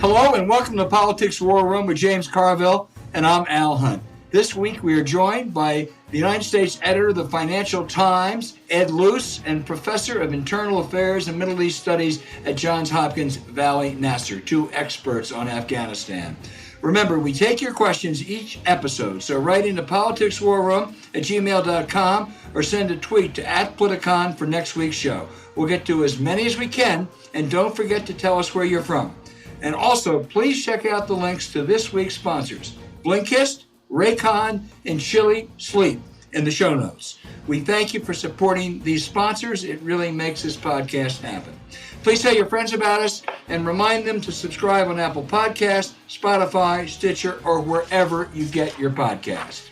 Hello and welcome to Politics War Room with James Carville, and I'm Al Hunt. This week we are joined by the United States editor of the Financial Times, Ed Luce, and professor of Internal Affairs and Middle East Studies at Johns Hopkins Valley Nasser, two experts on Afghanistan. Remember, we take your questions each episode, so write into politicswarroom@gmail.com or send a tweet to @Politicon for next week's show. We'll get to as many as we can, and don't forget to tell us where you're from. And also, please check out the links to this week's sponsors, Blinkist, Raycon, and Chili Sleep in the show notes. We thank you for supporting these sponsors. It really makes this podcast happen. Please tell your friends about us and remind them to subscribe on Apple Podcasts, Spotify, Stitcher, or wherever you get your podcast.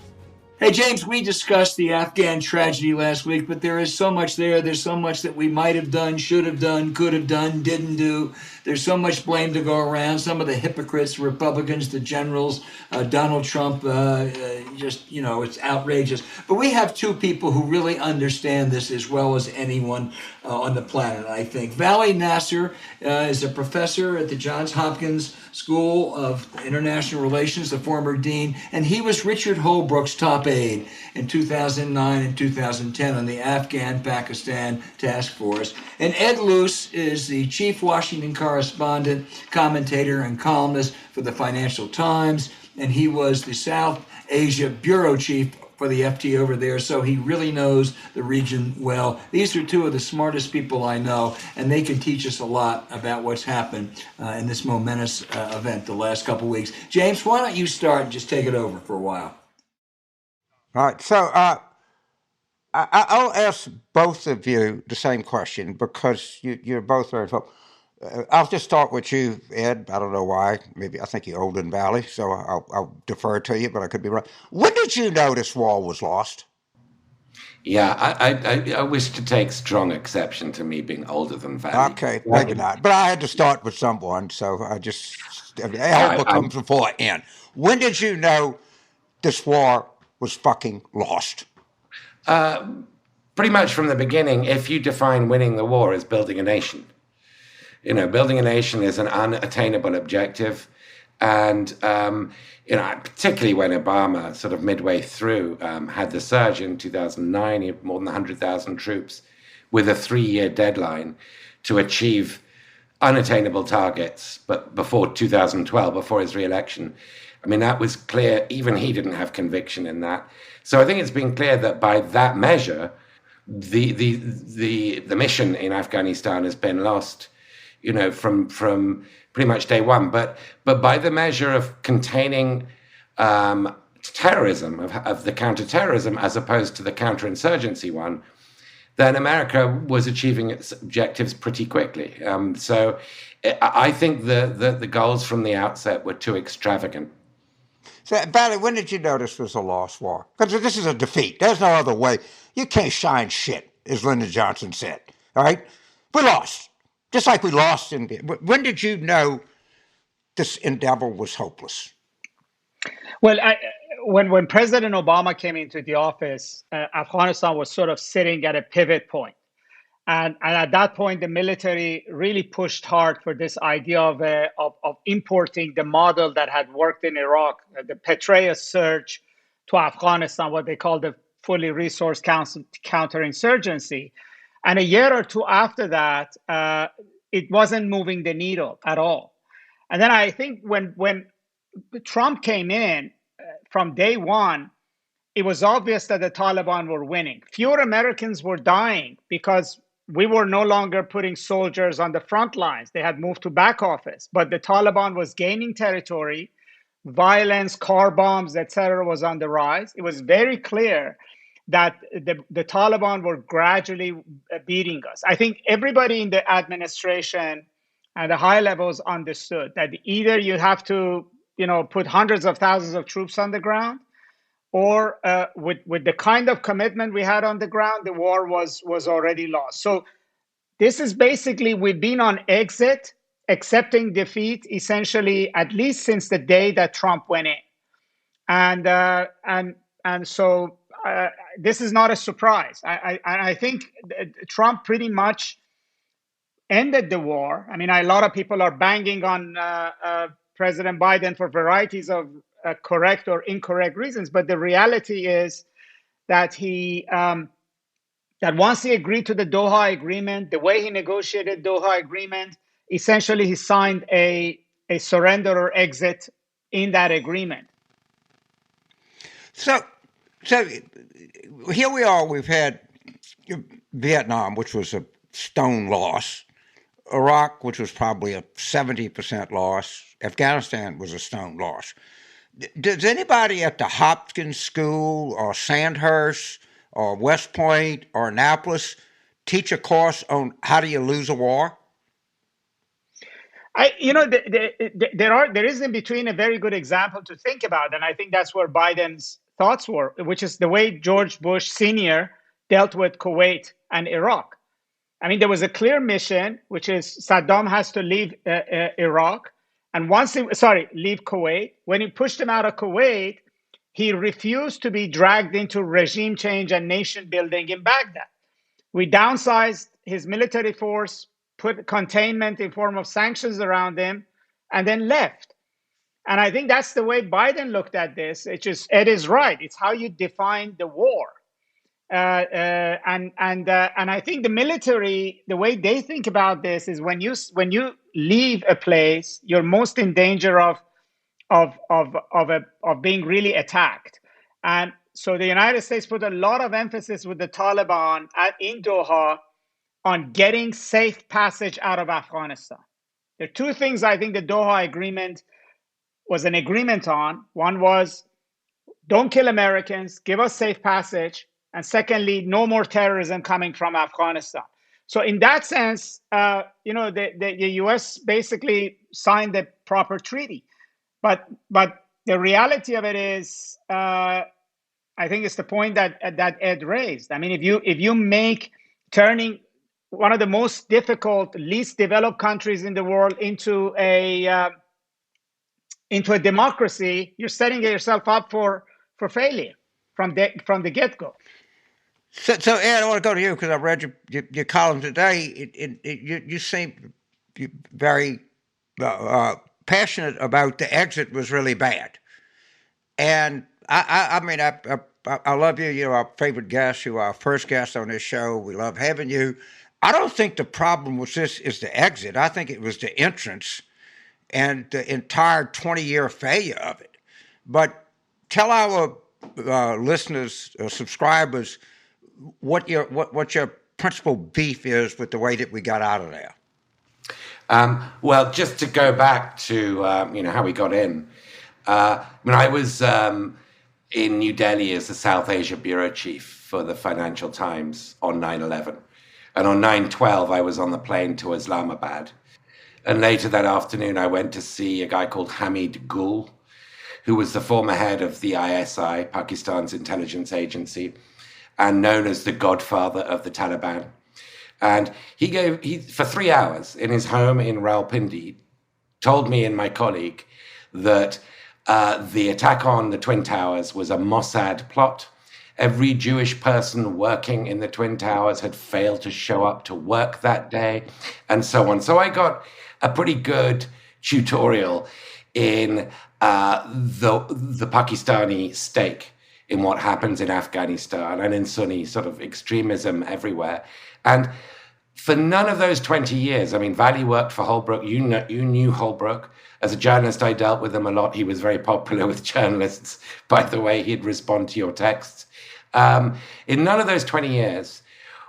Hey, James, we discussed the Afghan tragedy last week, but there is so much there. There's so much that we might have done, should have done, could have done, didn't do. There's so much blame to go around. Some of the hypocrites, Republicans, the generals, Donald Trump, it's outrageous. But we have two people who really understand this as well as anyone on the planet, I think. Valley Nasser is a professor at the Johns Hopkins School of International Relations, the former dean, and he was Richard Holbrooke's top aide in 2009 and 2010 on the Afghan-Pakistan Task Force. And Ed Luce is the chief Washington correspondent, commentator, and columnist for the Financial Times, and he was the South Asia bureau chief for the FT over there, so he really knows the region well. These are two of the smartest people I know, and they can teach us a lot about what's happened in this momentous event the last couple weeks. James, why don't you start and just take it over for a while? All right, so I'll ask both of you the same question because you're both very helpful. I'll just start with you, Ed. I don't know why. Maybe I think you're old in Valley, so I'll defer to you, but I could be wrong. When did you know this war was lost? Yeah, I wish to take strong exception to me being older than Valley. Okay, maybe not. But I had to start with someone, so L comes before N. When did you know this war was fucking lost? Pretty much from the beginning. If you define winning the war as building a nation, building a nation is an unattainable objective. And, particularly when Obama sort of midway through had the surge in 2009, he had more than 100,000 troops with a 3-year deadline to achieve unattainable targets. But before 2012, before his re-election, that was clear. Even he didn't have conviction in that. So I think it's been clear that by that measure, the mission in Afghanistan has been lost, from pretty much day one. But by the measure of containing terrorism, of the counterterrorism as opposed to the counterinsurgency one, then America was achieving its objectives pretty quickly. So I think the goals from the outset were too extravagant. So, Valley, when did you know this was a lost war? Because this is a defeat. There's no other way. You can't shine shit, as Lyndon Johnson said. All right? We lost. Just like we lost in... When did you know this endeavor was hopeless? Well, when President Obama came into the office, Afghanistan was sort of sitting at a pivot point. And at that point, the military really pushed hard for this idea of importing the model that had worked in Iraq, the Petraeus surge to Afghanistan, what they call the fully resourced counterinsurgency. And a year or two after that, it wasn't moving the needle at all. And then I think when Trump came in from day one, it was obvious that the Taliban were winning. Fewer Americans were dying because we were no longer putting soldiers on the front lines. They had moved to back office, but the Taliban was gaining territory. Violence, car bombs, etc., was on the rise. It was very clear that the Taliban were gradually beating us. I think everybody in the administration and the high levels understood that either you have to, put hundreds of thousands of troops on the ground, or with the kind of commitment we had on the ground, the war was already lost. So this is basically, we've been on exit, accepting defeat, essentially, at least since the day that Trump went in. And so this is not a surprise. I think Trump pretty much ended the war. I mean, a lot of people are banging on President Biden for varieties of correct or incorrect reasons, but the reality is that that once he agreed to the Doha Agreement, the way he negotiated Doha Agreement, essentially he signed a surrender or exit in that agreement. So here we are. We've had Vietnam, which was a stone loss. Iraq, which was probably a 70% loss. Afghanistan was a stone loss. Does anybody at the Hopkins School or Sandhurst or West Point or Annapolis teach a course on how do you lose a war? There is in between a very good example to think about, and I think that's where Biden's thoughts were, which is the way George Bush Sr. dealt with Kuwait and Iraq. I mean, there was a clear mission, which is Saddam has to leave Iraq, and leave Kuwait. When he pushed him out of Kuwait, he refused to be dragged into regime change and nation building in Baghdad. We downsized his military force, put containment in form of sanctions around him, and then left. And I think that's the way Biden looked at this. Ed is right. It's how you define the war. And I think the military, the way they think about this is when you leave a place, you're most in danger of being really attacked. And so the United States put a lot of emphasis with the Taliban in Doha on getting safe passage out of Afghanistan. There are two things I think the Doha Agreement was an agreement on. One was, don't kill Americans, give us safe passage. And secondly, no more terrorism coming from Afghanistan. So in that sense, the U.S. basically signed the proper treaty. But the reality of it is, I think it's the point that Ed raised. I mean, if you make turning one of the most difficult, least developed countries in the world into a democracy, you're setting yourself up for failure from the get-go. So Ed, I want to go to you because I read your column today. You seem very passionate about the exit was really bad, and I mean I love you. You're our favorite guest. You are our first guest on this show. We love having you. I don't think the problem with this is the exit. I think it was the entrance and the entire 20-year failure of it. But tell our listeners, subscribers, what your principal beef is with the way that we got out of there. Well, just to go back to how we got in. When I was in New Delhi as the South Asia bureau chief for the Financial Times on 9/11, and on 9/12 I was on the plane to Islamabad, and later that afternoon I went to see a guy called Hamid Gul, who was the former head of the ISI, Pakistan's intelligence agency, and known as the godfather of the Taliban. And he for 3 hours in his home in Rawalpindi, told me and my colleague that the attack on the Twin Towers was a Mossad plot. Every Jewish person working in the Twin Towers had failed to show up to work that day, and so on. So I got a pretty good tutorial in the Pakistani stake in what happens in Afghanistan and in Sunni sort of extremism everywhere. And for none of those 20 years, I mean, Valley worked for Holbrooke. You knew Holbrooke. As a journalist, I dealt with him a lot. He was very popular with journalists, by the way. He'd respond to your texts. In none of those 20 years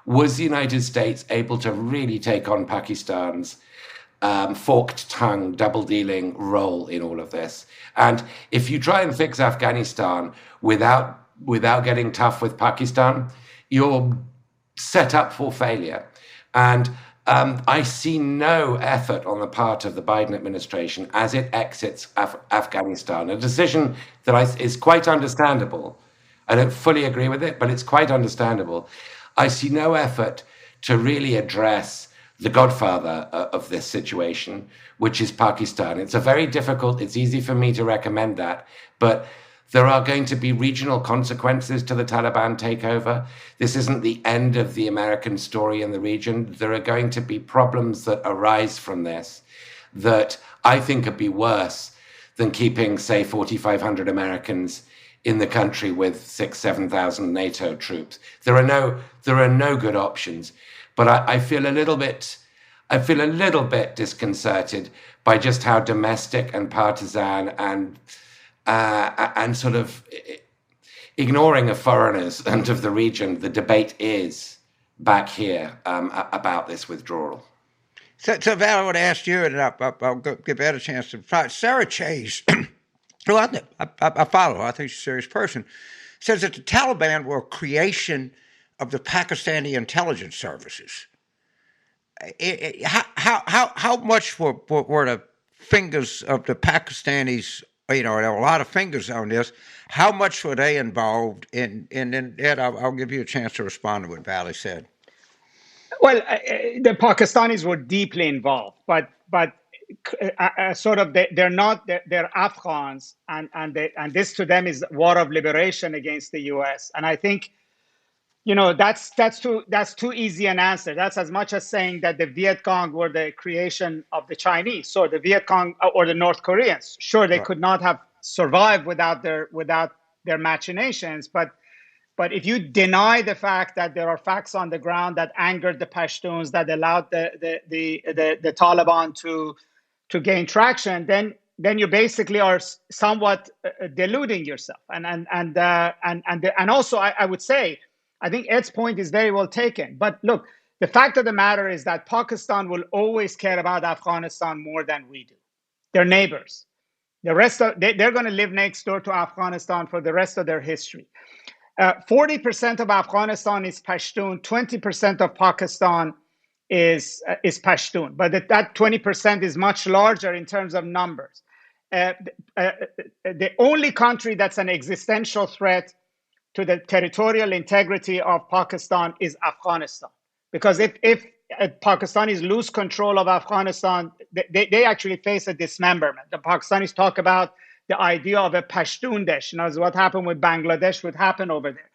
was the United States able to really take on Pakistan's forked tongue, double-dealing role in all of this. And if you try and fix Afghanistan without getting tough with Pakistan, you're set up for failure. And I see no effort on the part of the Biden administration as it exits Afghanistan, a decision that is quite understandable. I don't fully agree with it, but it's quite understandable. I see no effort to really address the godfather of this situation, which is Pakistan. It's easy for me to recommend that, but There are going to be regional consequences to the Taliban takeover. This isn't the end of the American story in the region. There are going to be problems that arise from this that I think could be worse than keeping, say, 4,500 Americans in the country with 6,000, 7,000 NATO troops. There are no good options. But I feel a little bit disconcerted by just how domestic and partisan and sort of ignoring of foreigners and of the region the debate is back here about this withdrawal. So Val, I would ask you, and I'll give Ed a chance to reply. Sarah Chase, who I follow, I think she's a serious person, says that the Taliban were a creation of the Pakistani intelligence services. How much were the fingers of the Pakistanis? There are a lot of fingers on this. How much were they involved in? And Ed, I'll give you a chance to respond to what Valley said. Well, the Pakistanis were deeply involved, but sort of they're Afghans, and this to them is war of liberation against the U.S. And I think, that's too easy an answer. That's as much as saying that the Viet Cong were the creation of the Chinese, or the Viet Cong or the North Koreans. Sure, they could not have survived without their machinations, but if you deny the fact that there are facts on the ground that angered the Pashtuns, that allowed the Taliban to gain traction, then you basically are somewhat deluding yourself. And also I would say, I think Ed's point is very well taken. But look, the fact of the matter is that Pakistan will always care about Afghanistan more than we do. They're neighbors. The rest of they're going to live next door to Afghanistan for the rest of their history. 40% of Afghanistan is Pashtun. 20% of Pakistan is Pashtun. But that 20% is much larger in terms of numbers. The only country that's an existential threat to the territorial integrity of Pakistan is Afghanistan. Because if Pakistanis lose control of Afghanistan, they actually face a dismemberment. The Pakistanis talk about the idea of a Pashtun-Desh, as what happened with Bangladesh would happen over there.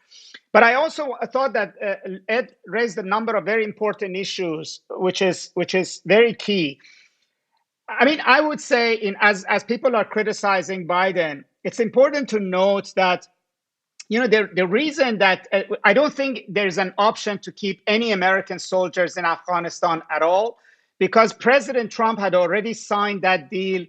But I also thought that Ed raised a number of very important issues, which is very key. I mean, I would say, as people are criticizing Biden, it's important to note that the reason that I don't think there's an option to keep any American soldiers in Afghanistan at all, because President Trump had already signed that deal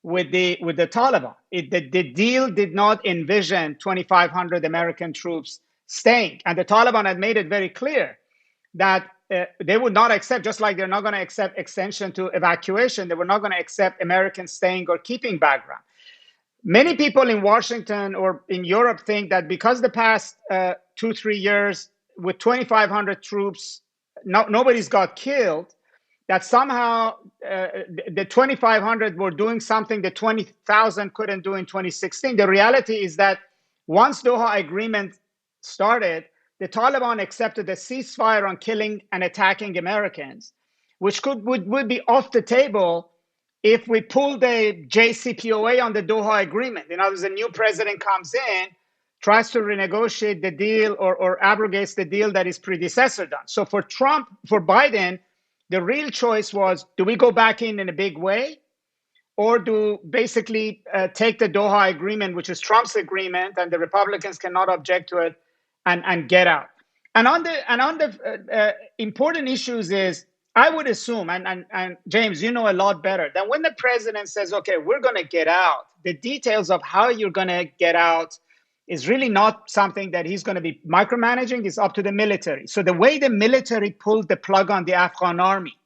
with the Taliban. The deal did not envision 2,500 American troops staying, and the Taliban had made it very clear that they would not accept, just like they're not going to accept extension to evacuation, they were not going to accept Americans staying or keeping background. Many people in Washington or in Europe think that because the past 2-3 years with 2,500 troops, nobody's got killed, that somehow the 2,500 were doing something the 20,000 couldn't do in 2016. The reality is that once Doha Agreement started, the Taliban accepted a ceasefire on killing and attacking Americans, which would be off the table if we pull the JCPOA on the Doha Agreement. In other words, a new president comes in, tries to renegotiate the deal or abrogates the deal that his predecessor done. So for Biden, the real choice was, do we go back in a big way, or do basically take the Doha Agreement, which is Trump's agreement, and the Republicans cannot object to it, and get out. And on the important issues is, I would assume, and James, you know a lot better, that when the president says, okay, we're going to get out, the details of how you're going to get out is really not something that he's going to be micromanaging. It's up to the military. So the way the military pulled the plug on the Afghan army,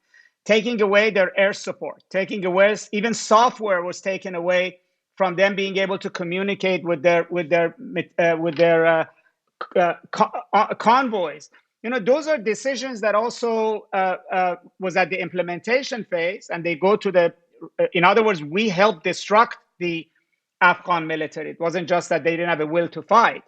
taking away their air support, taking away, even software was taken away from them being able to communicate with their convoys. Those are decisions that also was at the implementation phase, and they go to in other words, we helped destruct the Afghan military. It wasn't just that they didn't have a will to fight.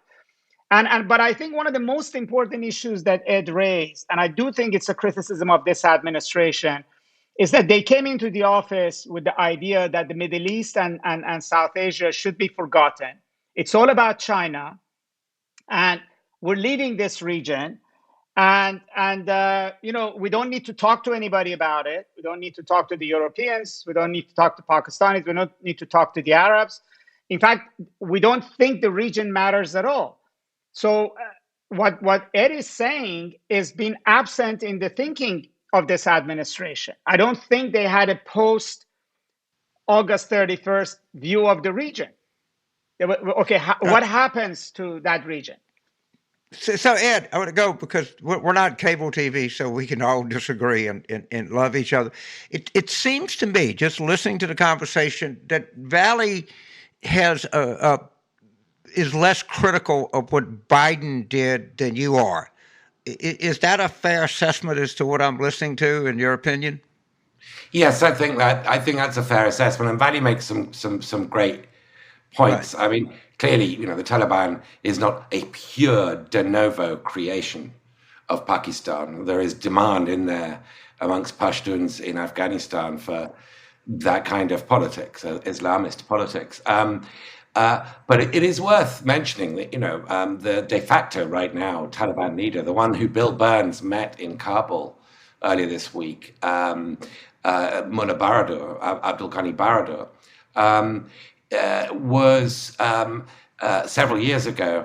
But I think one of the most important issues that Ed raised, and I do think it's a criticism of this administration, is that they came into the office with the idea that the Middle East and South Asia should be forgotten. It's all about China, and we're leaving this region. And we don't need to talk to anybody about it. We don't need to talk to the Europeans. We don't need to talk to Pakistanis. We don't need to talk to the Arabs. In fact, we don't think the region matters at all. So what Ed is saying is been absent in the thinking of this administration. I don't think they had a post August 31st view of the region. Okay, what happens to that region? So Ed, I want to go because we're not cable TV, so we can all disagree and love each other. It seems to me, just listening to the conversation, that Valley is less critical of what Biden did than you are. Is that a fair assessment as to what I'm listening to, in your opinion? Yes, I think that's a fair assessment, and Valley makes some great points. Right. I mean, clearly, the Taliban is not a pure de novo creation of Pakistan. There is demand in there amongst Pashtuns in Afghanistan for that kind of politics, Islamist politics. But it is worth mentioning that, the de facto right now Taliban leader, the one who Bill Burns met in Kabul earlier this week, Mullah Baradar, Abdul Ghani Baradar, was several years ago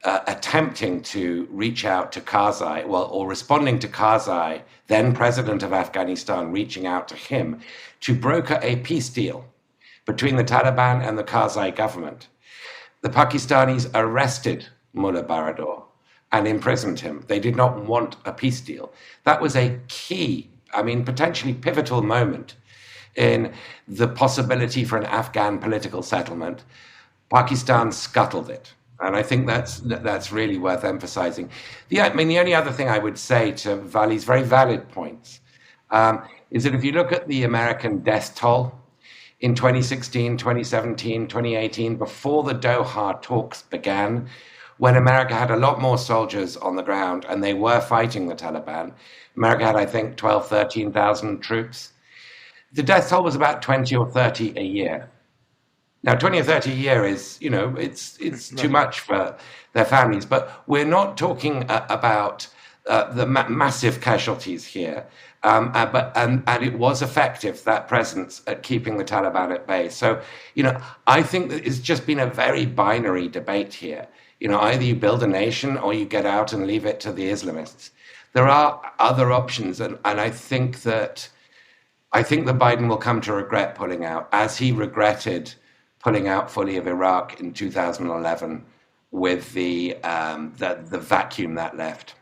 attempting to reach out to Karzai, or responding to Karzai, then president of Afghanistan, reaching out to him to broker a peace deal between the Taliban and the Karzai government. The Pakistanis arrested Mullah Baradar and imprisoned him. They did not want a peace deal. That was a key, potentially pivotal moment in the possibility for an Afghan political settlement. Pakistan scuttled it. And I think that's really worth emphasizing. The only other thing I would say to Valley's very valid points is that if you look at the American death toll in 2016, 2017, 2018, before the Doha talks began, when America had a lot more soldiers on the ground and they were fighting the Taliban, America had, I think, 12, 13,000 troops. The death toll was about 20 or 30 a year. Now, 20 or 30 a year is, it's too much for their families, but we're not talking about the massive casualties here. But it was effective, that presence, at keeping the Taliban at bay. So, I think that it's just been a very binary debate here. Either you build a nation or you get out and leave it to the Islamists. There are other options, and I think that Biden will come to regret pulling out, as he regretted pulling out fully of Iraq in 2011 with the vacuum that left.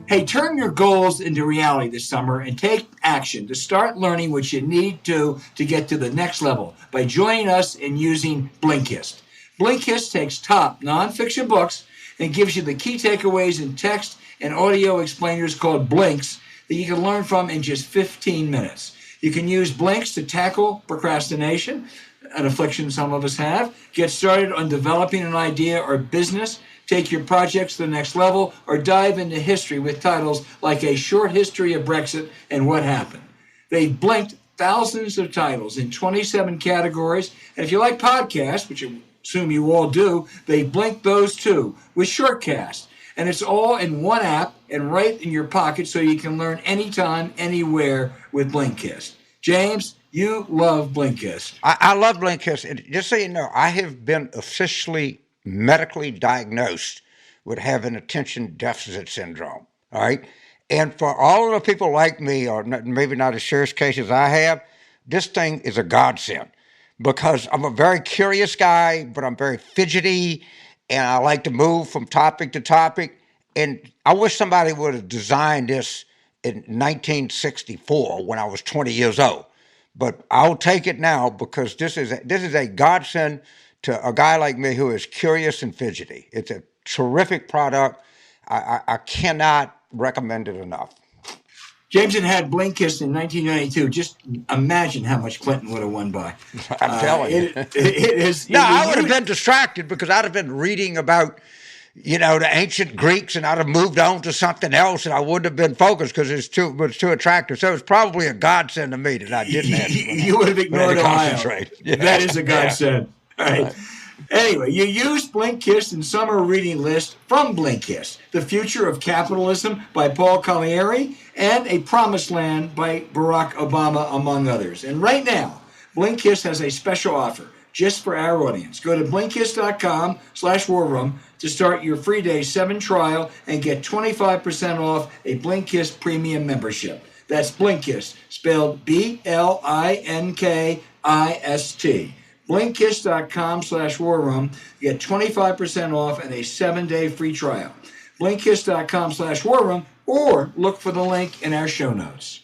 Hey, turn your goals into reality this summer and take action to start learning what you need to get to the next level by joining us in using Blinkist. Blinkist takes top nonfiction books and gives you the key takeaways in text and audio explainers called Blinks that you can learn from in just 15 minutes. You can use Blinks to tackle procrastination, an affliction some of us have, get started on developing an idea or business, take your projects to the next level, or dive into history with titles like A Short History of Brexit and What Happened. They've blinked thousands of titles in 27 categories, and if you like podcasts, which I assume you all do, they blink those too with Shortcast. And it's all in one app and right in your pocket so you can learn anytime, anywhere with Blinkist. James, you love Blinkist. I love Blinkist. And just so you know, I have been officially medically diagnosed with having attention deficit syndrome. All right. And for all of the people like me, or maybe not as serious case as I have, this thing is a godsend because I'm a very curious guy, but I'm very fidgety and I like to move from topic to topic. And I wish somebody would have designed this in 1964 when I was 20 years old. But I'll take it now because this is a godsend to a guy like me who is curious and fidgety. It's a terrific product. I cannot recommend it enough. Jameson had Blinkist in 1992. Just imagine how much Clinton would have won by. I'm telling you. It is. No, I would have been distracted because I'd have been reading about, the ancient Greeks, and I'd have moved on to something else, and I wouldn't have been focused because it was too attractive. So it was probably a godsend to me that I didn't have You would have ignored to Ohio. concentrate. Yeah. That is a godsend. Yeah. All right. Anyway, you used Blinkist in summer reading list from Blinkist, The Future of Capitalism by Paul Collieri, and A Promised Land by Barack Obama, among others. And right now, Blinkist has a special offer just for our audience. Go to Blinkist.com/warroom to start your free day 7 trial and get 25% off a Blinkist premium membership. That's Blinkist, spelled Blinkist. Blinkist.com/warroom. Get 25% off and a 7-day free trial. Blinkist.com/warroom, or look for the link in our show notes.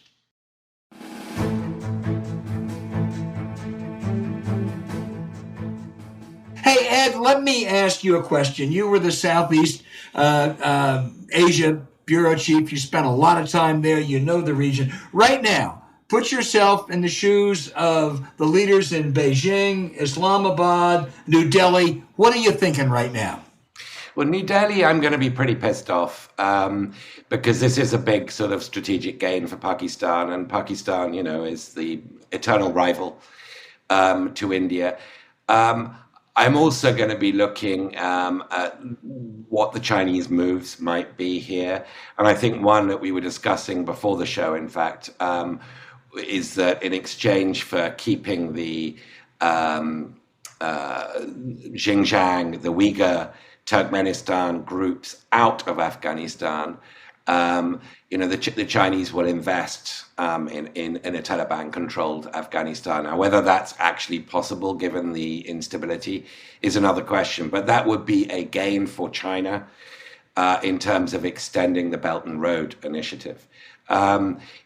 Hey, Ed, let me ask you a question. You were the Southeast Asia Bureau Chief. You spent a lot of time there. You know the region. Right now, put yourself in the shoes of the leaders in Beijing, Islamabad, New Delhi. What are you thinking right now? Well, New Delhi, I'm going to be pretty pissed off because this is a big sort of strategic gain for Pakistan. And Pakistan, is the eternal rival to India. I'm also going to be looking at what the Chinese moves might be here. And I think one that we were discussing before the show, in fact, is that in exchange for keeping the Xinjiang, the Uyghur, Turkmenistan groups out of Afghanistan, the Chinese will invest in a Taliban-controlled Afghanistan. Now, whether that's actually possible given the instability is another question, but that would be a gain for China in terms of extending the Belt and Road Initiative.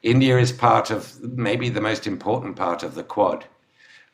India is part of maybe the most important part of the Quad,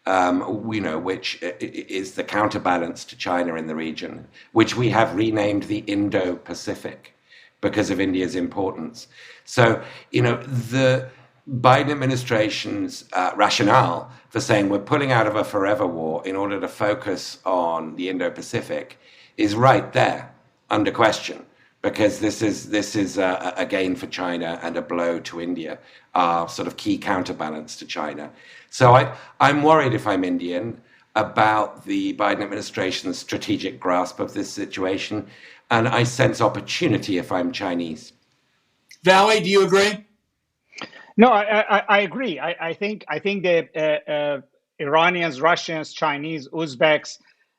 which is the counterbalance to China in the region, which we have renamed the Indo-Pacific because of India's importance. So, the Biden administration's rationale for saying we're pulling out of a forever war in order to focus on the Indo-Pacific is right there under question, because this is a gain for China and a blow to India, our sort of key counterbalance to China. So I'm worried, if I'm Indian, about the Biden administration's strategic grasp of this situation, and I sense opportunity if I'm Chinese. Valley, do you agree? No, I agree. I think the Iranians, Russians, Chinese, Uzbeks,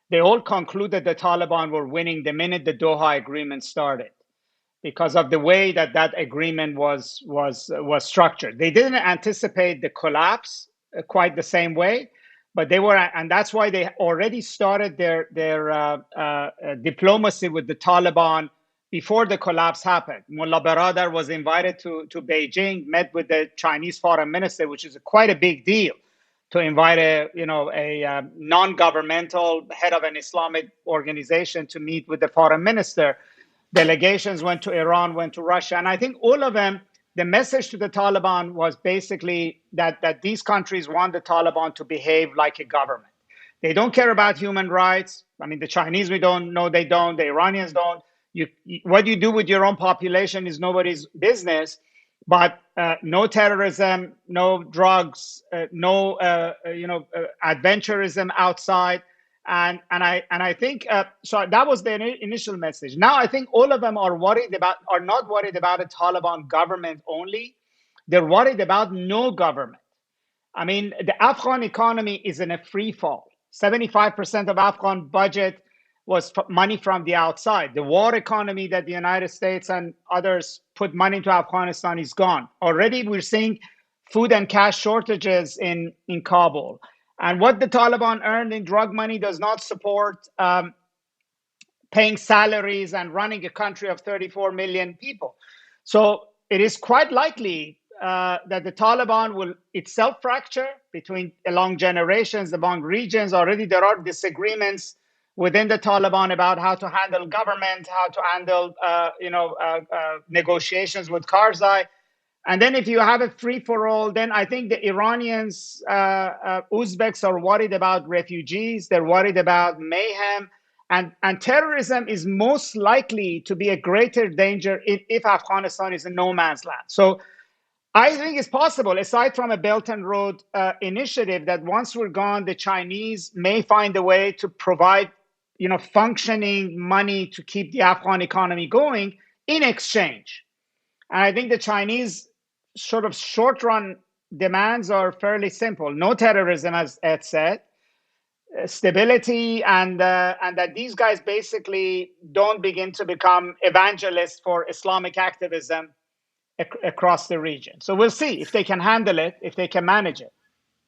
they all concluded the Taliban were winning the minute the Doha agreement started, because of the way that agreement was structured. They didn't anticipate the collapse quite the same way, but they were, and that's why they already started their diplomacy with the Taliban before the collapse happened. Mullah Baradar was invited to Beijing, met with the Chinese foreign minister, which is quite a big deal to invite a non-governmental head of an Islamic organization to meet with the foreign minister. Delegations went to Iran, went to Russia, and I think all of them, the message to the Taliban was basically that these countries want the Taliban to behave like a government. They don't care about human rights. I mean, the Chinese, we don't know, they don't. The Iranians don't. What you do with your own population is nobody's business. But no terrorism, no drugs, no adventurism outside. And I think so that was the initial message. Now I think all of them are not worried about a Taliban government only. They're worried about no government. I mean, the Afghan economy is in a free fall. 75% of Afghan budget was money from the outside. The war economy that the United States and others put money into Afghanistan is gone. Already we're seeing food and cash shortages in Kabul. And what the Taliban earned in drug money does not support paying salaries and running a country of 34 million people. So it is quite likely that the Taliban will itself fracture along generations, among regions. Already there are disagreements within the Taliban about how to handle government, how to handle negotiations with Karzai. And then if you have a free-for-all, then I think the Iranians, Uzbeks are worried about refugees. They're worried about mayhem. And terrorism is most likely to be a greater danger if Afghanistan is a no man's land. So I think it's possible, aside from a Belt and Road initiative, that once we're gone, the Chinese may find a way to provide, functioning money to keep the Afghan economy going in exchange. And I think the Chinese sort of short-run demands are fairly simple: no terrorism, as Ed said, stability, and that these guys basically don't begin to become evangelists for Islamic activism across the region. So we'll see if they can handle it, if they can manage it.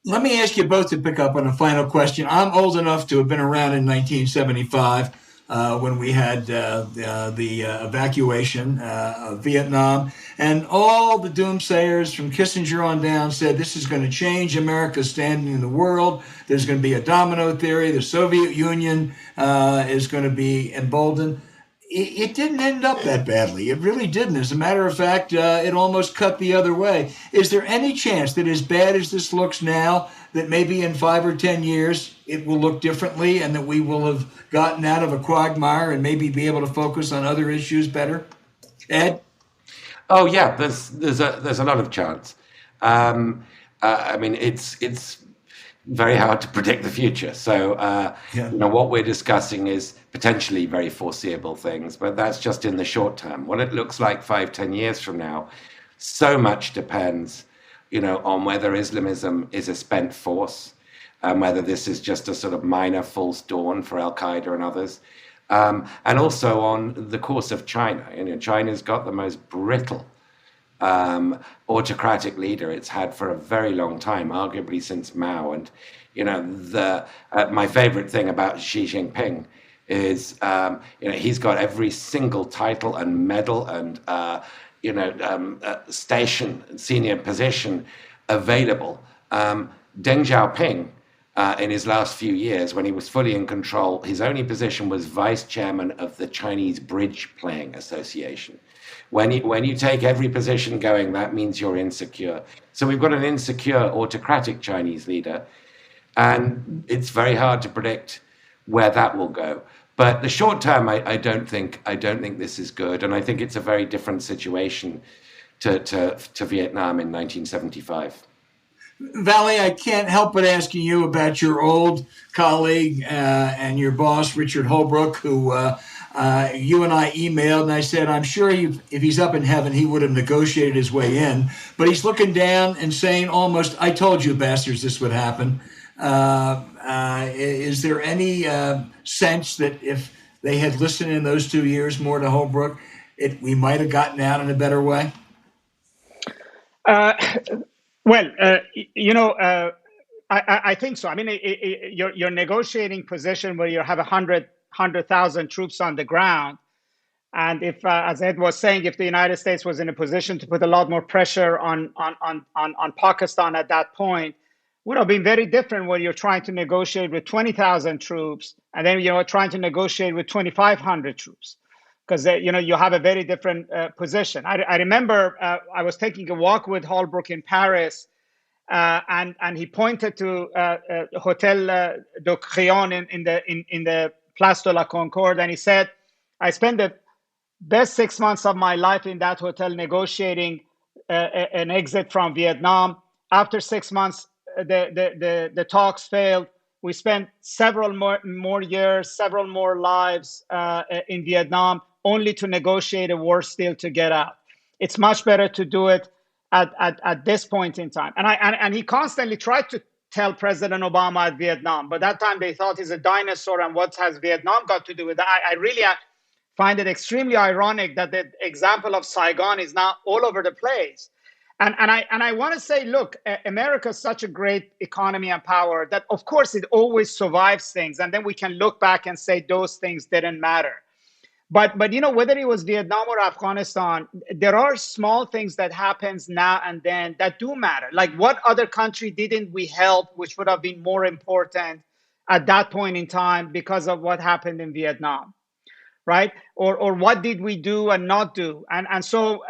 Let me ask you both to pick up on a final question. I'm old enough to have been around in 1975 when we had the evacuation of Vietnam, and all the doomsayers from Kissinger on down said this is going to change America's standing in the world. There's going to be a domino theory. The Soviet Union is going to be emboldened. It didn't end up that badly. It really didn't. As a matter of fact, it almost cut the other way. Is there any chance that as bad as this looks now, that maybe in 5 or 10 years it will look differently and that we will have gotten out of a quagmire and maybe be able to focus on other issues better? Ed? Oh yeah, there's a lot of chance. I mean, it's very hard to predict the future. So, what we're discussing is potentially very foreseeable things, but that's just in the short term. What it looks like 5-10 years from now, so much depends, on whether Islamism is a spent force, whether this is just a sort of minor false dawn for Al-Qaeda and others, and also on the course of China. China's got the most brittle autocratic leader it's had for a very long time, arguably since Mao. And my favorite thing about Xi Jinping is he's got every single title and medal and station, senior position available. Deng Xiaoping, in his last few years, when he was fully in control, his only position was vice chairman of the Chinese Bridge Playing Association. When you take every position going, that means you're insecure. So we've got an insecure autocratic Chinese leader, and it's very hard to predict where that will go. But the short term, I don't think this is good, and I think it's a very different situation to Vietnam in 1975. Vali, I can't help but asking you about your old colleague and your boss, Richard Holbrooke, who you and I emailed, and I said, I'm sure if he's up in heaven, he would have negotiated his way in. But he's looking down and saying almost, I told you, bastards, this would happen. Is there any sense that if they had listened in those 2 years more to Holbrooke, we might have gotten out in a better way? I think so. I mean, your negotiating position where you have 100,000 troops on the ground, and if, as Ed was saying, if the United States was in a position to put a lot more pressure on Pakistan at that point, would have been very different when you're trying to negotiate with 20,000 troops, and then trying to negotiate with 2,500 troops, because you have a very different position. I remember I was taking a walk with Holbrooke in Paris. And he pointed to Hotel de Crillon in the Place de la Concorde, and he said, "I spent the best 6 months of my life in that hotel negotiating an exit from Vietnam. After 6 months, the talks failed. We spent several more years, several more lives in Vietnam, only to negotiate a war deal to get out. It's much better to do it at this point in time." And he constantly tried to tell President Obama at Vietnam, but that time they thought he's a dinosaur, and what has Vietnam got to do with that? I really find it extremely ironic that the example of Saigon is now all over the place. And I want to say, look, America is such a great economy and power that, of course, it always survives things, and then we can look back and say those things didn't matter. But whether it was Vietnam or Afghanistan, there are small things that happens now and then that do matter. Like, what other country didn't we help, which would have been more important at that point in time because of what happened in Vietnam, right? Or what did we do and not do? And so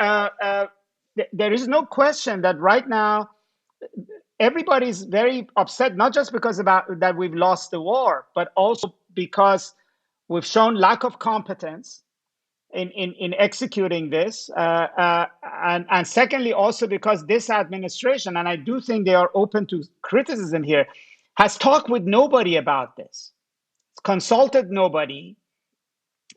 there is no question that right now everybody's very upset, not just because about that we've lost the war, but also because We've shown lack of competence in executing this. And secondly, also because this administration, and I do think they are open to criticism here, has talked with nobody about this, consulted nobody.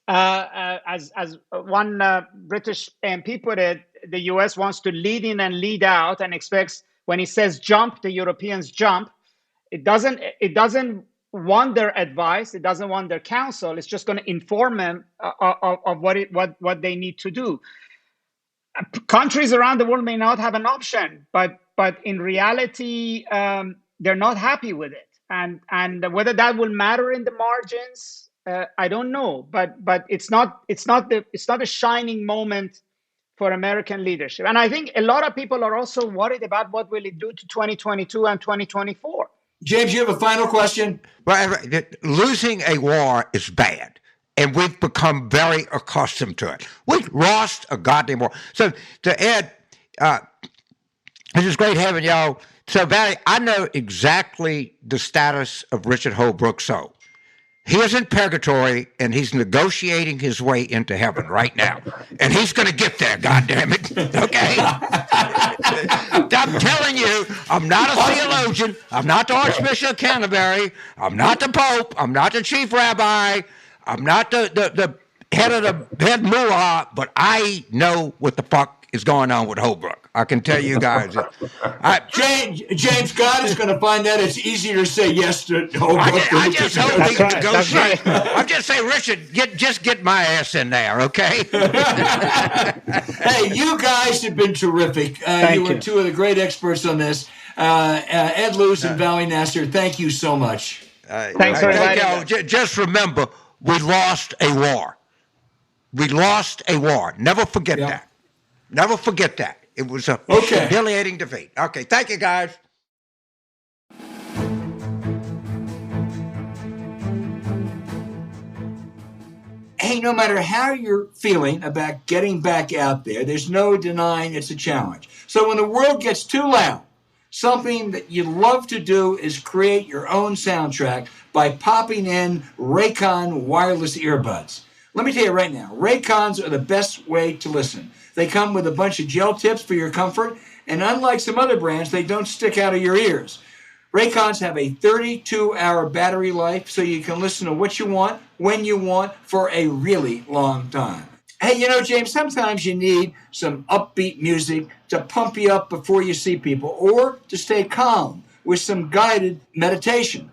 As one British MP put it, the US wants to lead in and lead out and expects when he says jump, the Europeans jump. It doesn't want their advice. It doesn't want their counsel. It's just going to inform them of what they need to do. Countries around the world may not have an option, but in reality, they're not happy with it. And whether that will matter in the margins, I don't know. But it's not a shining moment for American leadership. And I think a lot of people are also worried about what will it do to 2022 and 2024. James, you have a final question? Well, losing a war is bad, and we've become very accustomed to it. We've lost a goddamn war. So to Ed, this is great having y'all. So, Valley, I know exactly the status of Richard Holbrooke. So he is in purgatory, and he's negotiating his way into heaven right now. And he's going to get there, goddammit. Okay? I'm telling you, I'm not a theologian. I'm not the Archbishop of Canterbury. I'm not the Pope. I'm not the chief rabbi. I'm not the head of the head mullah, but I know what the fuck is going on with Holbrooke. I can tell you guys. James, God is going to find that it's easier to say yes to Holbrooke. I just hope he can negotiate. I'm just saying, Richard, just get my ass in there, okay? Hey, you guys have been terrific. You were two of the great experts on this. Ed Luce and Vali Nasser, thank you so much. Thanks for inviting us. Just remember, we lost a war. We lost a war. Never forget that. Never forget that. It was a humiliating defeat. Okay, thank you, guys. Hey, no matter how you're feeling about getting back out there, there's no denying it's a challenge. So when the world gets too loud, something that you love to do is create your own soundtrack by popping in Raycon wireless earbuds. Let me tell you right now, Raycons are the best way to listen. They come with a bunch of gel tips for your comfort, and unlike some other brands, they don't stick out of your ears. Raycons have a 32-hour battery life, so you can listen to what you want, when you want, for a really long time. Hey, you know, James, sometimes you need some upbeat music to pump you up before you see people, or to stay calm with some guided meditation.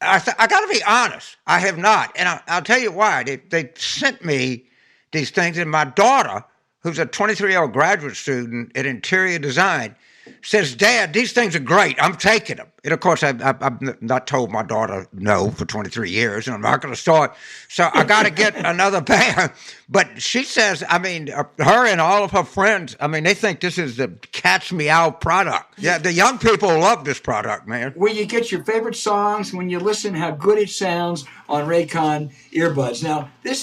I got to be honest, I have not. And I'll tell you why. They sent me these things, and my daughter, who's a 23-year-old graduate student in interior design, says, Dad, these things are great. I'm taking them. And, of course, I've not told my daughter no for 23 years, and I'm not going to start. So I got to get another pair. But she says, I mean, her and all of her friends, I mean, they think this is the cat's meow product. Yeah, the young people love this product, man. Where you get your favorite songs, when you listen, how good it sounds on Raycon earbuds. Now, they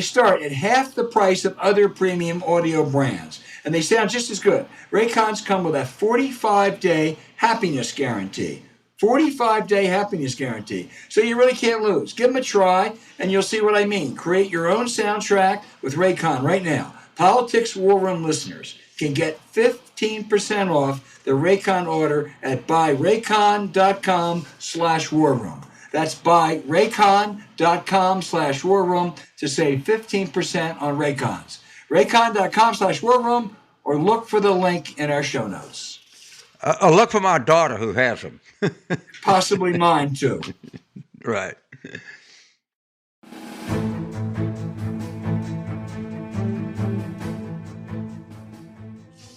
start at half the price of other premium audio brands, and they sound just as good. Raycons come with a 45-day happiness guarantee. 45-day happiness guarantee. So you really can't lose. Give them a try, and you'll see what I mean. Create your own soundtrack with Raycon right now. Politics War Room listeners can get 15% off the Raycon order at buyraycon.com/warroom. That's buyraycon.com/warroom to save 15% on Raycons. Raycon.com/warroom, or look for the link in our show notes. Look for my daughter who has them. Possibly mine, too. Right.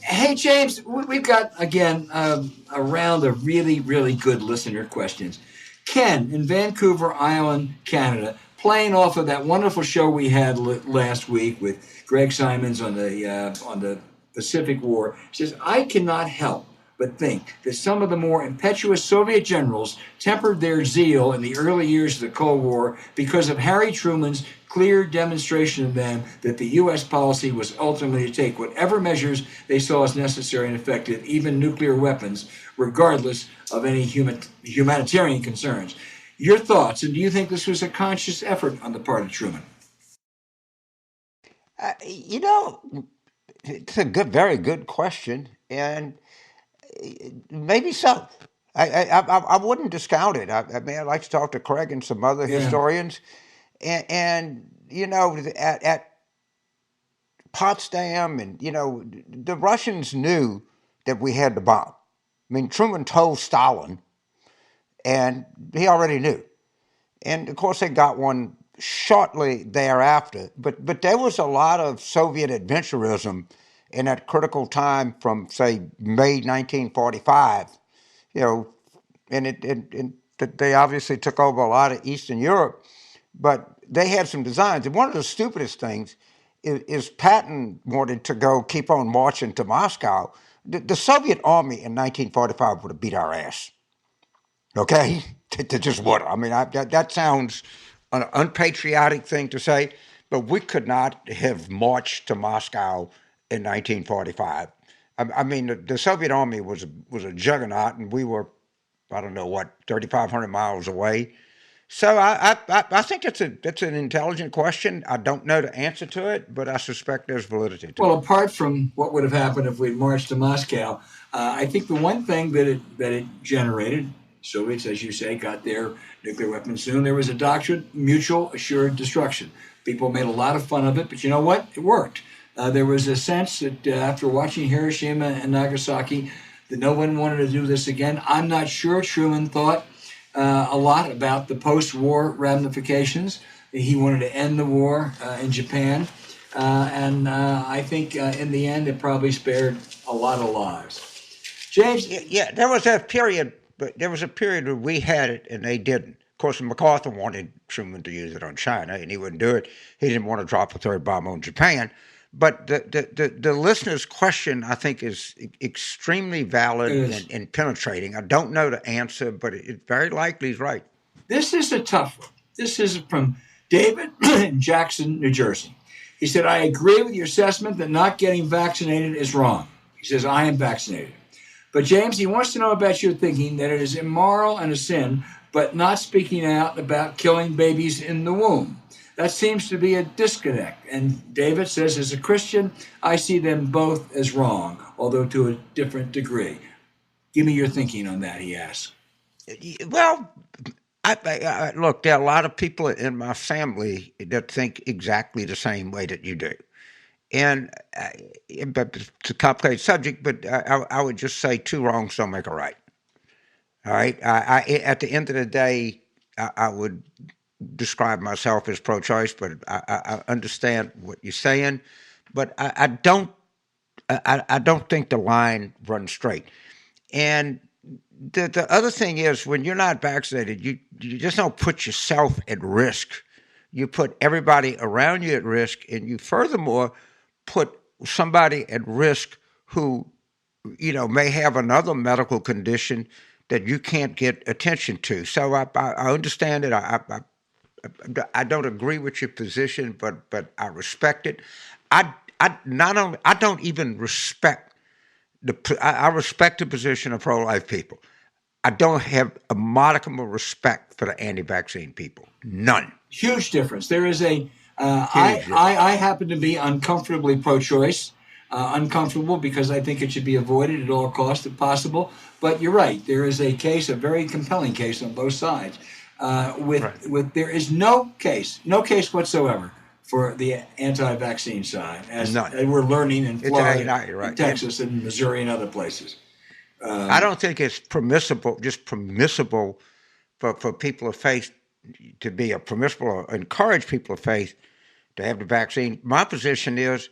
Hey, James, we've got, again, a round of really, really good listener questions. Ken in Vancouver Island, Canada, playing off of that wonderful show we had last week with Greg Simons on the Pacific War, says, I cannot help but think that some of the more impetuous Soviet generals tempered their zeal in the early years of the Cold War because of Harry Truman's clear demonstration of them that the U.S. policy was ultimately to take whatever measures they saw as necessary and effective, even nuclear weapons, regardless of any humanitarian concerns. Your thoughts, and do you think this was a conscious effort on the part of Truman? You know, it's a very good question, and maybe so. I wouldn't discount it. I mean, I'd like to talk to Craig and some other Yeah. historians, and you know, at Potsdam, and you know, the Russians knew that we had the bomb. I mean, Truman told Stalin, and he already knew. And of course, they got one shortly thereafter. But there was a lot of Soviet adventurism in that critical time from say May 1945. You know, and they obviously took over a lot of Eastern Europe, but they had some designs. And one of the stupidest things is Patton wanted to go keep on marching to Moscow. The Soviet army in 1945 would have beat our ass. Okay, to just what? I mean, that sounds an unpatriotic thing to say, but we could not have marched to Moscow in 1945. I mean, the Soviet army was a juggernaut, and we were, I don't know what, 3,500 miles away. So I think that's an intelligent question. I don't know the answer to it, but I suspect there's validity to Well, it. apart from what would have happened if we'd marched to Moscow, I think the one thing that it generated, Soviets, as you say, got their nuclear weapons soon. There was a doctrine, mutual assured destruction. People made a lot of fun of it, but you know what? It worked. There was a sense that after watching Hiroshima and Nagasaki, that no one wanted to do this again. I'm not sure Truman thought a lot about the post-war ramifications. He wanted to end the war in Japan. And I think in the end, it probably spared a lot of lives. James? Yeah, there was a period, but there was a period where we had it and they didn't. Of course, MacArthur wanted Truman to use it on China, and he wouldn't do it. He didn't want to drop a third bomb on Japan. But the listener's question, I think, is extremely valid and penetrating. I don't know the answer, but it very likely is right. This is a tough one. This is from David in Jackson, New Jersey. He said, I agree with your assessment that not getting vaccinated is wrong. He says, I am vaccinated. But James, he wants to know about your thinking that it is immoral and a sin, but not speaking out about killing babies in the womb. That seems to be a disconnect. And David says, as a Christian, I see them both as wrong, although to a different degree. Give me your thinking on that, he asks. Well, look, there are a lot of people in my family that think exactly the same way that you do. And it's a complicated subject, but I would just say two wrongs don't make a right. All right. At the end of the day, I would describe myself as pro-choice, but I understand what you're saying. But I don't think the line runs straight. And the other thing is, when you're not vaccinated, you just don't put yourself at risk. You put everybody around you at risk, and you furthermore put somebody at risk who, you know, may have another medical condition that you can't get attention to. So I understand it. I don't agree with your position, but I respect it. I don't even respect I respect the position of pro-life people. I don't have a modicum of respect for the anti-vaccine people. None. Huge difference. There is I happen to be uncomfortably pro-choice. Uncomfortable because I think it should be avoided at all costs if possible. But you're right. There is a very compelling case on both sides. There is no case whatsoever for the anti-vaccine side, as we're learning in Florida, in Texas, and Missouri, and other places. I don't think it's permissible for people of faith to be permissible or encourage people of faith to have the vaccine. My position is,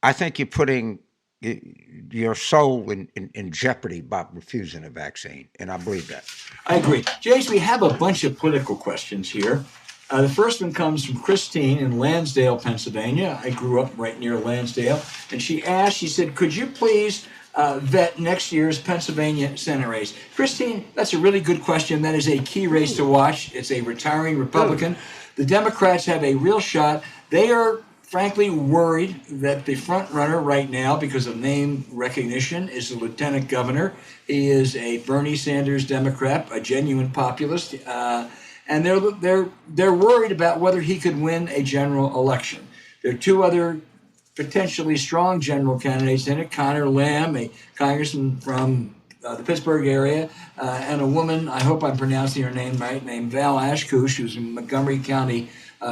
I think you're putting your soul in jeopardy by refusing a vaccine, and I believe that. I agree. James, we have a bunch of political questions here. The first one comes from Christine in Lansdale, Pennsylvania. I grew up right near Lansdale, and she said, could you please vet next year's Pennsylvania Senate race? Christine, that's a really good question. That is a key race to watch. It's a retiring Republican. The Democrats have a real shot. They are frankly worried that the front runner right now, because of name recognition, is the lieutenant governor. He is a Bernie Sanders Democrat, a genuine populist. and they're worried about whether he could win a general election. There are two other potentially strong general candidates in it: Connor Lamb, a congressman from the Pittsburgh area, and a woman, I hope I'm pronouncing her name right, named Val Ashkush, who's a Montgomery County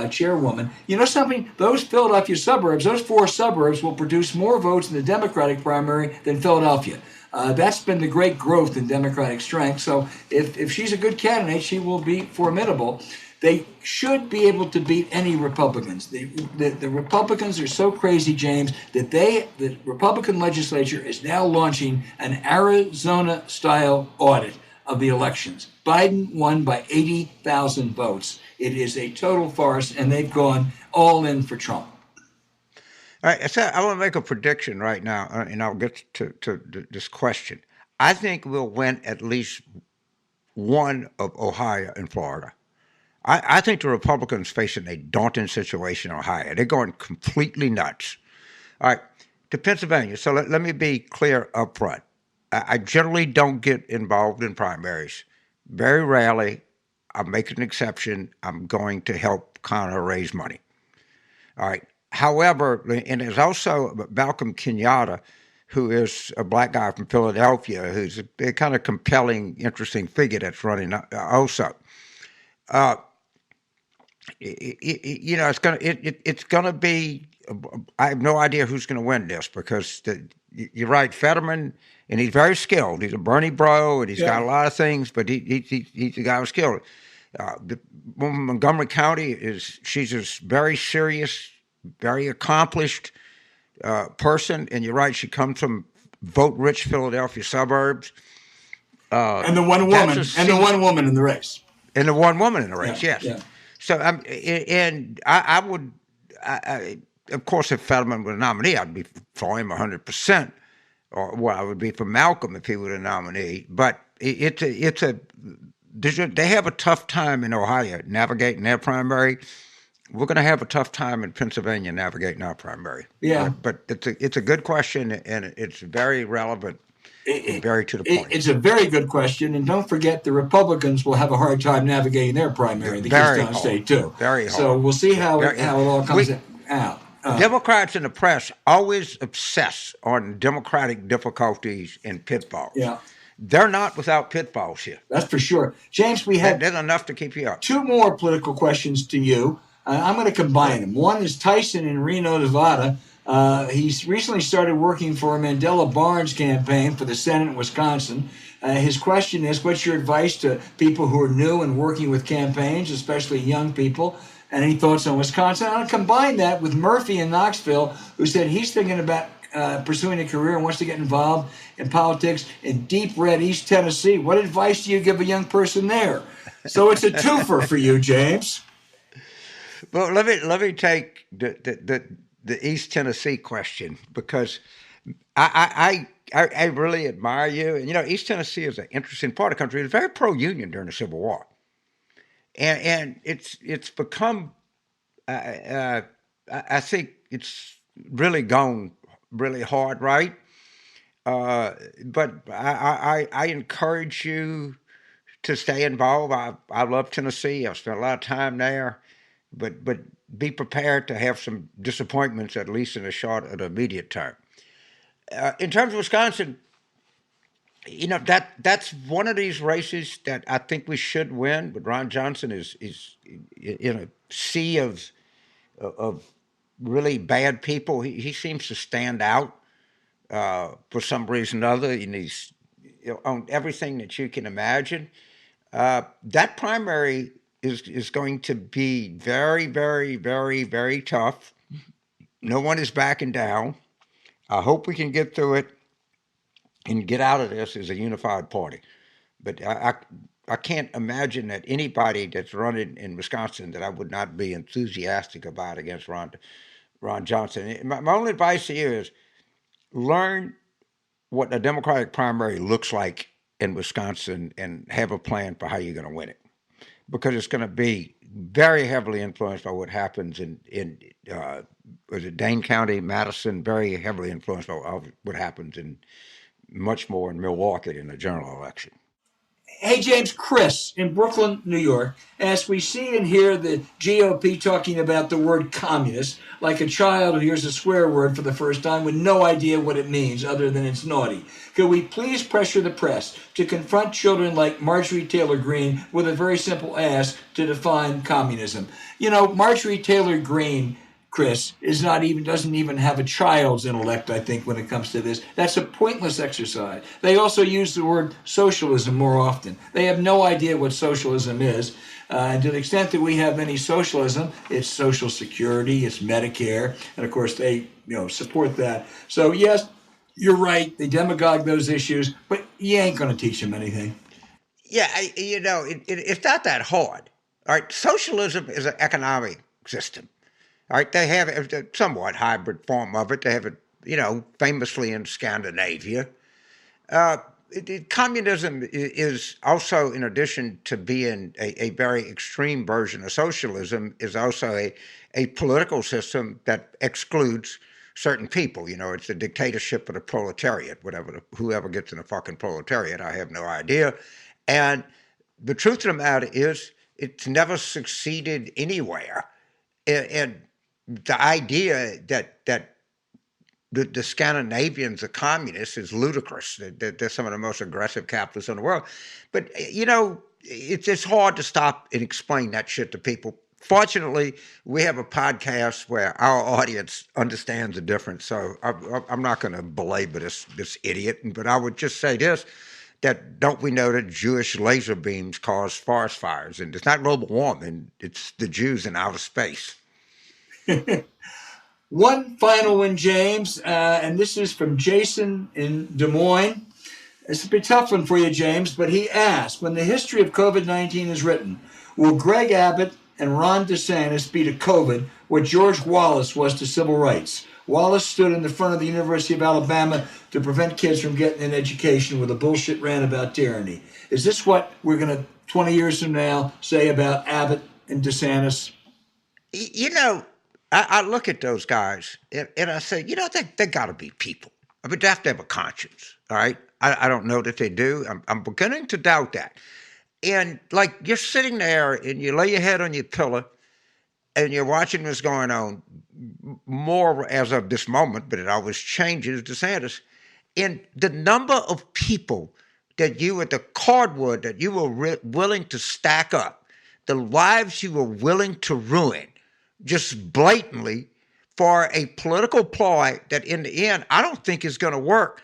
chairwoman. You know something? Those Philadelphia suburbs, those four suburbs, will produce more votes in the Democratic primary than Philadelphia. That's been the great growth in Democratic strength. So if she's a good candidate, she will be formidable. They should be able to beat any Republicans. The Republicans are so crazy, James, that the Republican legislature is now launching an Arizona-style audit of the elections. Biden won by 80,000 votes. It is a total farce, and they've gone all in for Trump. All right, so I want to make a prediction right now, and I'll get to this question. I think we'll win at least one of Ohio and Florida. I think the Republicans facing a daunting situation in Ohio. They're going completely nuts. All right, to Pennsylvania. So let me be clear up front. I generally don't get involved in primaries. Very rarely. I'll make an exception. I'm going to help Connor raise money. All right. However, and there's also Malcolm Kenyatta, who is a black guy from Philadelphia, who's a kind of compelling, interesting figure that's running also. It's gonna be. I have no idea who's going to win this because you're right, Fetterman, and he's very skilled. He's a Bernie bro, and he's got a lot of things, but he's a guy who's skilled. The woman from Montgomery County she's a very serious, very accomplished person, and you're right, she comes from vote-rich Philadelphia suburbs. And the one woman, in the race. And the one woman in the race, yes. Yeah. So I would, of course, if Fetterman were a nominee, I'd be for him 100%. Or well, I would be for Malcolm if he were a nominee. But they have a tough time in Ohio navigating their primary. We're going to have a tough time in Pennsylvania navigating our primary. Yeah. But it's a good question, and it's very relevant. Very to the point. It's a very good question, and don't forget the Republicans will have a hard time navigating their primary in the Keystone State too. Very hard. So we'll see how it all comes out. Democrats in the press always obsess on democratic difficulties and pitfalls. Yeah, they're not without pitfalls here. That's for sure, James. We had there's enough to keep you up. Two more political questions to you. I'm going to combine them. One is Tyson in Reno, Nevada. He's recently started working for a Mandela Barnes campaign for the Senate in Wisconsin. His question is, what's your advice to people who are new and working with campaigns, especially young people? Any thoughts on Wisconsin? I'll combine that with Murphy in Knoxville, who said he's thinking about pursuing a career and wants to get involved in politics in deep red East Tennessee. What advice do you give a young person there? So it's a twofer for you, James. Well, let me take the East Tennessee question, because I really admire you. And, East Tennessee is an interesting part of the country. It was very pro-union during the Civil War. And it's become, I think it's really gone really hard, right? But I encourage you to stay involved. I love Tennessee. I've spent a lot of time there. But be prepared to have some disappointments, at least in the short or the immediate term. In terms of Wisconsin, that's one of these races that I think we should win. But Ron Johnson is in a sea of really bad people. He seems to stand out for some reason or other, and he's on everything that you can imagine. That primary is going to be very, very, very, very tough. No one is backing down. I hope we can get through it and get out of this as a unified party. But I can't imagine that anybody that's running in Wisconsin that I would not be enthusiastic about against Ron Johnson. My only advice to you is learn what a Democratic primary looks like in Wisconsin and have a plan for how you're going to win it. Because it's going to be very heavily influenced by what happens in was it Dane County, Madison, very heavily influenced by what happens in much more in Milwaukee in the general election. Hey, James, Chris in Brooklyn, New York, as we see and hear the GOP talking about the word communist, like a child who hears a swear word for the first time with no idea what it means other than it's naughty. Could we please pressure the press to confront children like Marjorie Taylor Greene with a very simple ask to define communism? You know, Marjorie Taylor Greene, Chris, doesn't even have a child's intellect, I think, when it comes to this. That's a pointless exercise. They also use the word socialism more often. They have no idea what socialism is. And to the extent that we have any socialism, it's Social Security, it's Medicare, and of course they support that. So yes, you're right. They demagogue those issues, but you ain't going to teach them anything. Yeah, it's not that hard. All right, socialism is an economic system. All right, they have a somewhat hybrid form of it. They have it, famously in Scandinavia. Communism is also, in addition to being a very extreme version of socialism, is also a political system that excludes certain people. It's the dictatorship of the proletariat, whoever gets in the fucking proletariat, I have no idea. And the truth of the matter is, it's never succeeded anywhere. And the idea that the Scandinavians are communists is ludicrous. They're some of the most aggressive capitalists in the world. But, it's hard to stop and explain that shit to people. Fortunately, we have a podcast where our audience understands the difference. So I'm not going to belabor this idiot. But I would just say this, that don't we know that Jewish laser beams cause forest fires? And it's not global warming. It's the Jews in outer space. One final one, James, and this is from Jason in Des Moines. It's a bit tough one for you, James, but he asked, when the history of COVID-19 is written, will Greg Abbott and Ron DeSantis be to COVID what George Wallace was to civil rights? Wallace stood in the front of the University of Alabama to prevent kids from getting an education with a bullshit rant about tyranny. Is this what we're going to, 20 years from now, say about Abbott and DeSantis? I look at those guys and I say, they got to be people. I mean, they have to have a conscience, all right? I don't know that they do. I'm beginning to doubt that. And, like, you're sitting there and you lay your head on your pillow and you're watching what's going on, more as of this moment, but it always changes, DeSantis. And the number of people that you, at the cardboard that you were willing to stack up, the lives you were willing to ruin, just blatantly for a political ploy that in the end, I don't think is going to work.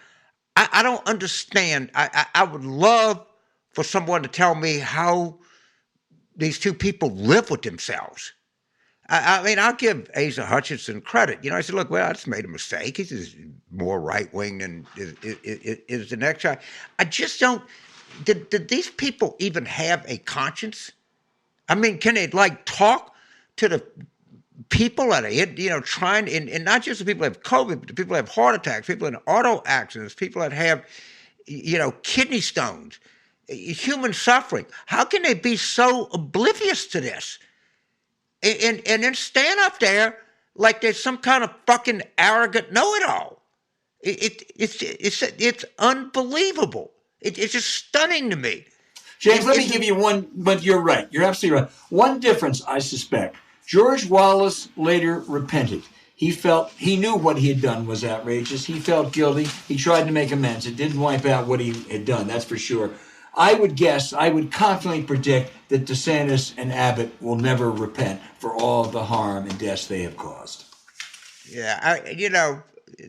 I don't understand. I would love for someone to tell me how these two people live with themselves. I mean, I'll give Asa Hutchinson credit. I said, look, I just made a mistake. He's just more right-wing than is the next guy. I just don't, did these people even have a conscience? I mean, can they, talk to the people that are, trying, and not just the people that have COVID, but the people that have heart attacks, people in auto accidents, people that have, kidney stones, human suffering. How can they be so oblivious to this? And then stand up there like there's some kind of fucking arrogant know-it-all. It's unbelievable. It's just stunning to me. James, let me give you one, but you're right. You're absolutely right. One difference, I suspect. George Wallace later repented. He knew what he had done was outrageous. He felt guilty. He tried to make amends. It didn't wipe out what he had done, that's for sure. I would confidently predict that DeSantis and Abbott will never repent for all of the harm and deaths they have caused. Yeah,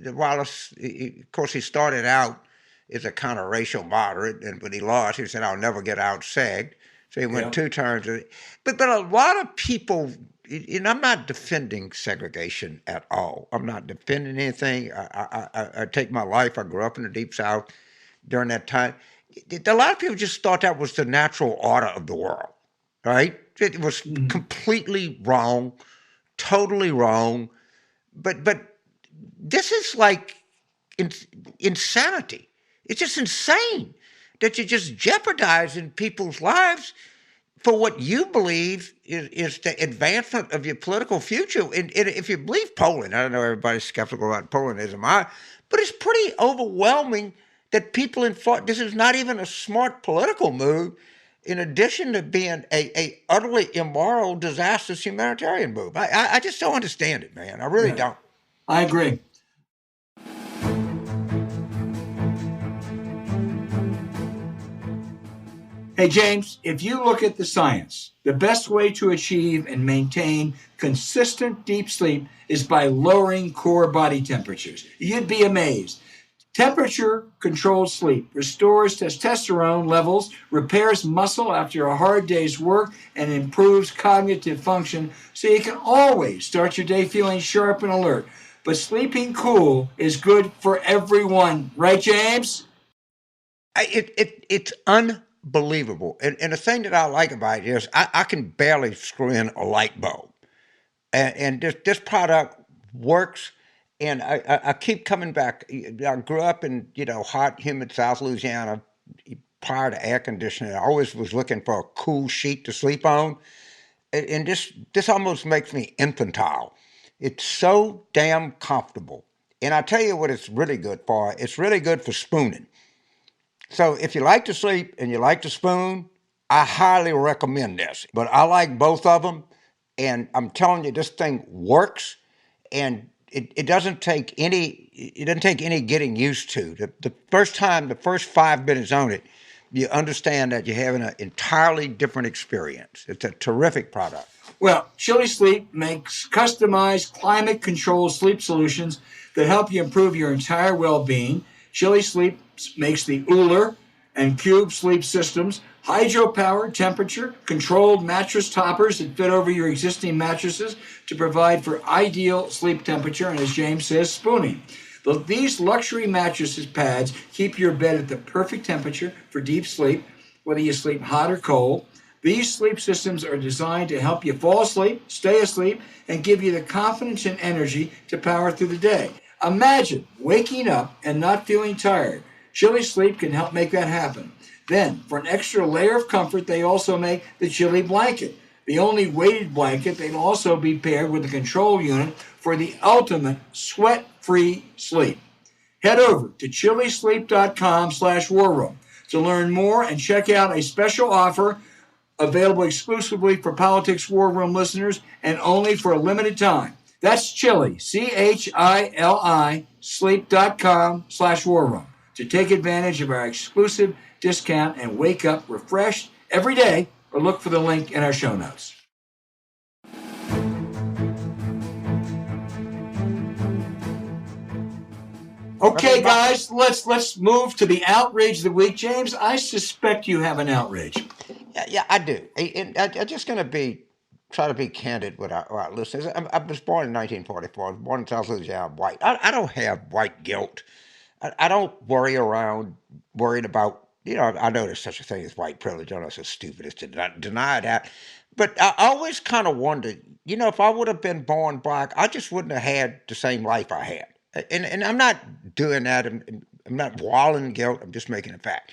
Wallace, of course, he started out as a kind of racial moderate, and when he lost, he said, I'll never get out-sagged. So he went 2 terms. But a lot of people, and I'm not defending segregation at all. I'm not defending anything. I take my life. I grew up in the Deep South during that time. A lot of people just thought that was the natural order of the world, right? It was completely wrong, totally wrong. But this is like insanity. It's just insane that you're just jeopardizing people's lives for what you believe is the advancement of your political future. And if you believe Poland, I don't know, everybody's skeptical about Polonism, but it's pretty overwhelming that people in Florida, this is not even a smart political move, in addition to being a utterly immoral, disastrous humanitarian move. I just don't understand it, man. I really don't. I agree. Hey, James, if you look at the science, the best way to achieve and maintain consistent deep sleep is by lowering core body temperatures. You'd be amazed. Temperature-controlled sleep restores testosterone levels, repairs muscle after a hard day's work, and improves cognitive function so you can always start your day feeling sharp and alert. But sleeping cool is good for everyone. Right, James? It's unbelievable. And the thing that I like about it is I can barely screw in a light bulb. And this product works. And I keep coming back. I grew up in, hot, humid South Louisiana prior to air conditioning. I always was looking for a cool sheet to sleep on. And this almost makes me infantile. It's so damn comfortable. And I tell you what it's really good for. It's really good for spooning. So if you like to sleep and you like to spoon, I highly recommend this. But I like both of them. And I'm telling you, this thing works. And it doesn't take any getting used to. The first 5 minutes on it, you understand that you're having an entirely different experience. It's a terrific product. Well, Chili Sleep makes customized climate-controlled sleep solutions that help you improve your entire well-being. Chili Sleep makes the Uller and Cube sleep systems, hydro-powered, temperature-controlled mattress toppers that fit over your existing mattresses to provide for ideal sleep temperature, and as James says, spooning. These luxury mattresses pads keep your bed at the perfect temperature for deep sleep, whether you sleep hot or cold. These sleep systems are designed to help you fall asleep, stay asleep, and give you the confidence and energy to power through the day. Imagine waking up and not feeling tired. Chili Sleep can help make that happen. Then, for an extra layer of comfort, they also make the Chili Blanket, the only weighted blanket. They'll also be paired with a control unit for the ultimate sweat-free sleep. Head over to chilisleep.com/war room to learn more and check out a special offer available exclusively for Politics War Room listeners and only for a limited time. That's Chili, CHILI, sleep.com/war room to take advantage of our exclusive discount and wake up refreshed every day, or look for the link in our show notes. Okay, guys, let's move to the outrage of the week. James, I suspect you have an outrage. Yeah, I do. And I'm just going to try to be candid with our listeners. I was born in 1944. I was born in South Louisiana. I'm white. I don't have white guilt. I don't worrying about, I know there's such a thing as white privilege. I know it's so stupid as to deny that. But I always kind of wondered, if I would have been born black, I just wouldn't have had the same life I had. And I'm not doing that. I'm not wallowing in guilt. I'm just making a fact.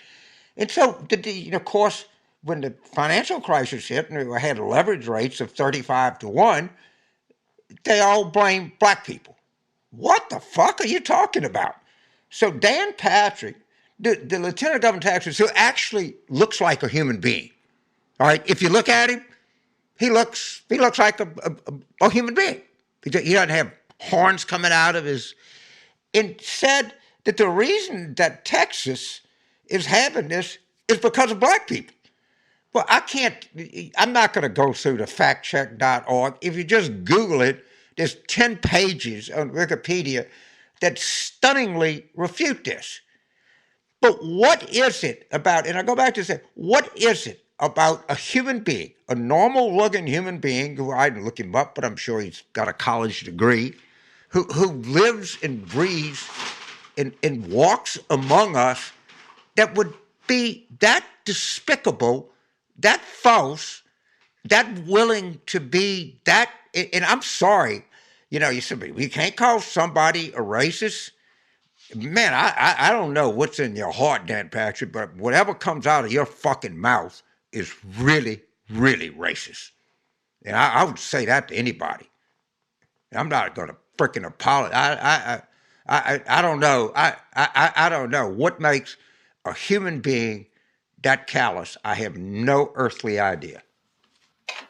And so, of course, when the financial crisis hit and we had leverage rates of 35-1, they all blamed black people. What the fuck are you talking about? So Dan Patrick, the lieutenant governor of Texas, who actually looks like a human being, all right? If you look at him, he looks like a human being. He doesn't have horns coming out of his... And said that the reason that Texas is having this is because of black people. Well, I'm not going to go through the factcheck.org. If you just Google it, there's 10 pages on Wikipedia that stunningly refute this. But what is it about, and I go back to say, what is it about a human being, a normal-looking human being, who I didn't look him up, but I'm sure he's got a college degree, who lives and breathes and walks among us, that would be that despicable, that false, that willing to be that, and I'm sorry, you said, we can't call somebody a racist. Man, I don't know what's in your heart, Dan Patrick, but whatever comes out of your fucking mouth is really, really racist. And I would say that to anybody. I'm not going to freaking apologize. I don't know. I don't know what makes a human being that callous. I have no earthly idea.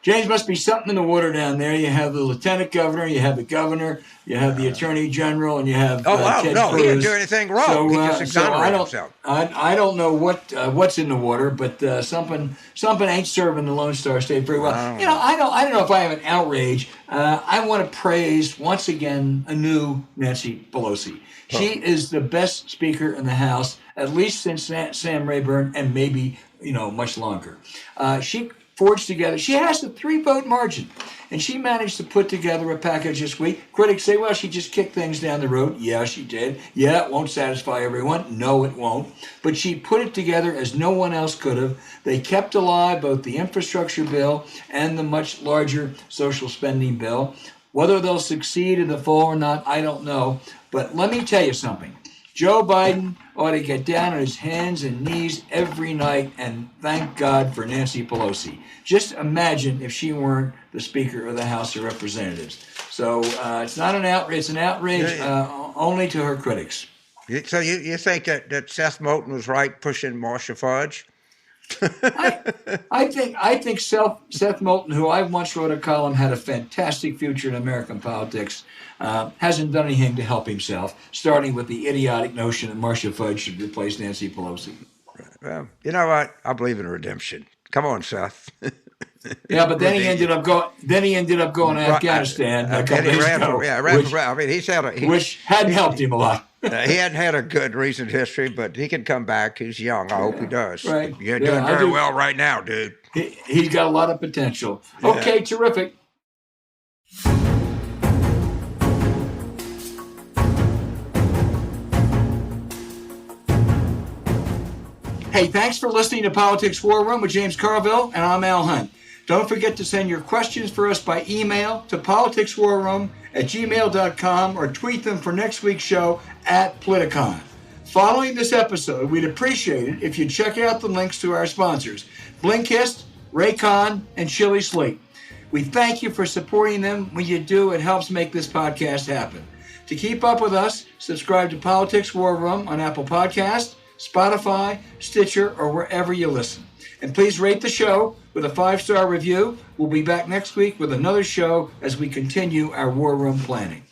James, must be something in the water down there. You have the lieutenant governor, you have the governor, you have the attorney general, and you have Ted no, Cruz. he didn't do anything wrong. He just exonerated himself. I don't know what's in the water, but something ain't serving the Lone Star State very well. I don't know if I have an outrage. I want to praise once again a new Nancy Pelosi. She is the best speaker in the House, at least since Sam Rayburn, and maybe much longer. She forged together. She has a 3-vote margin, and she managed to put together a package this week. Critics say, well, she just kicked things down the road. Yeah, she did. Yeah, it won't satisfy everyone. No, it won't. But she put it together as no one else could have. They kept alive both the infrastructure bill and the much larger social spending bill. Whether they'll succeed in the fall or not, I don't know. But let me tell you something. Joe Biden ought to get down on his hands and knees every night and thank God for Nancy Pelosi. Just imagine if she weren't the Speaker of the House of Representatives. So it's not an outrage. It's an outrage only to her critics. So you think that Seth Moulton was right pushing Marcia Fudge? I think Seth Moulton, who I once wrote a column, had a fantastic future in American politics, hasn't done anything to help himself, starting with the idiotic notion that Marcia Fudge should replace Nancy Pelosi. Well, you know what? I believe in redemption. Come on, Seth. Yeah, but then he ended up going. To Afghanistan a couple days ago, which hadn't helped him a lot. He hadn't had a good recent history, but he can come back. He's young. I hope he does. Right. You're doing very well right now, dude. He's got a lot of potential. Okay, terrific. Hey, thanks for listening to Politics War Room with James Carville, and I'm Al Hunt. Don't forget to send your questions for us by email to politicswarroom@gmail.com or tweet them for next week's show @Politicon. Following this episode, we'd appreciate it if you'd check out the links to our sponsors, Blinkist, Raycon, and Chili Sleep. We thank you for supporting them. When you do, it helps make this podcast happen. To keep up with us, subscribe to Politics War Room on Apple Podcasts, Spotify, Stitcher, or wherever you listen. And please rate the show with a 5-star review. We'll be back next week with another show as we continue our War Room planning.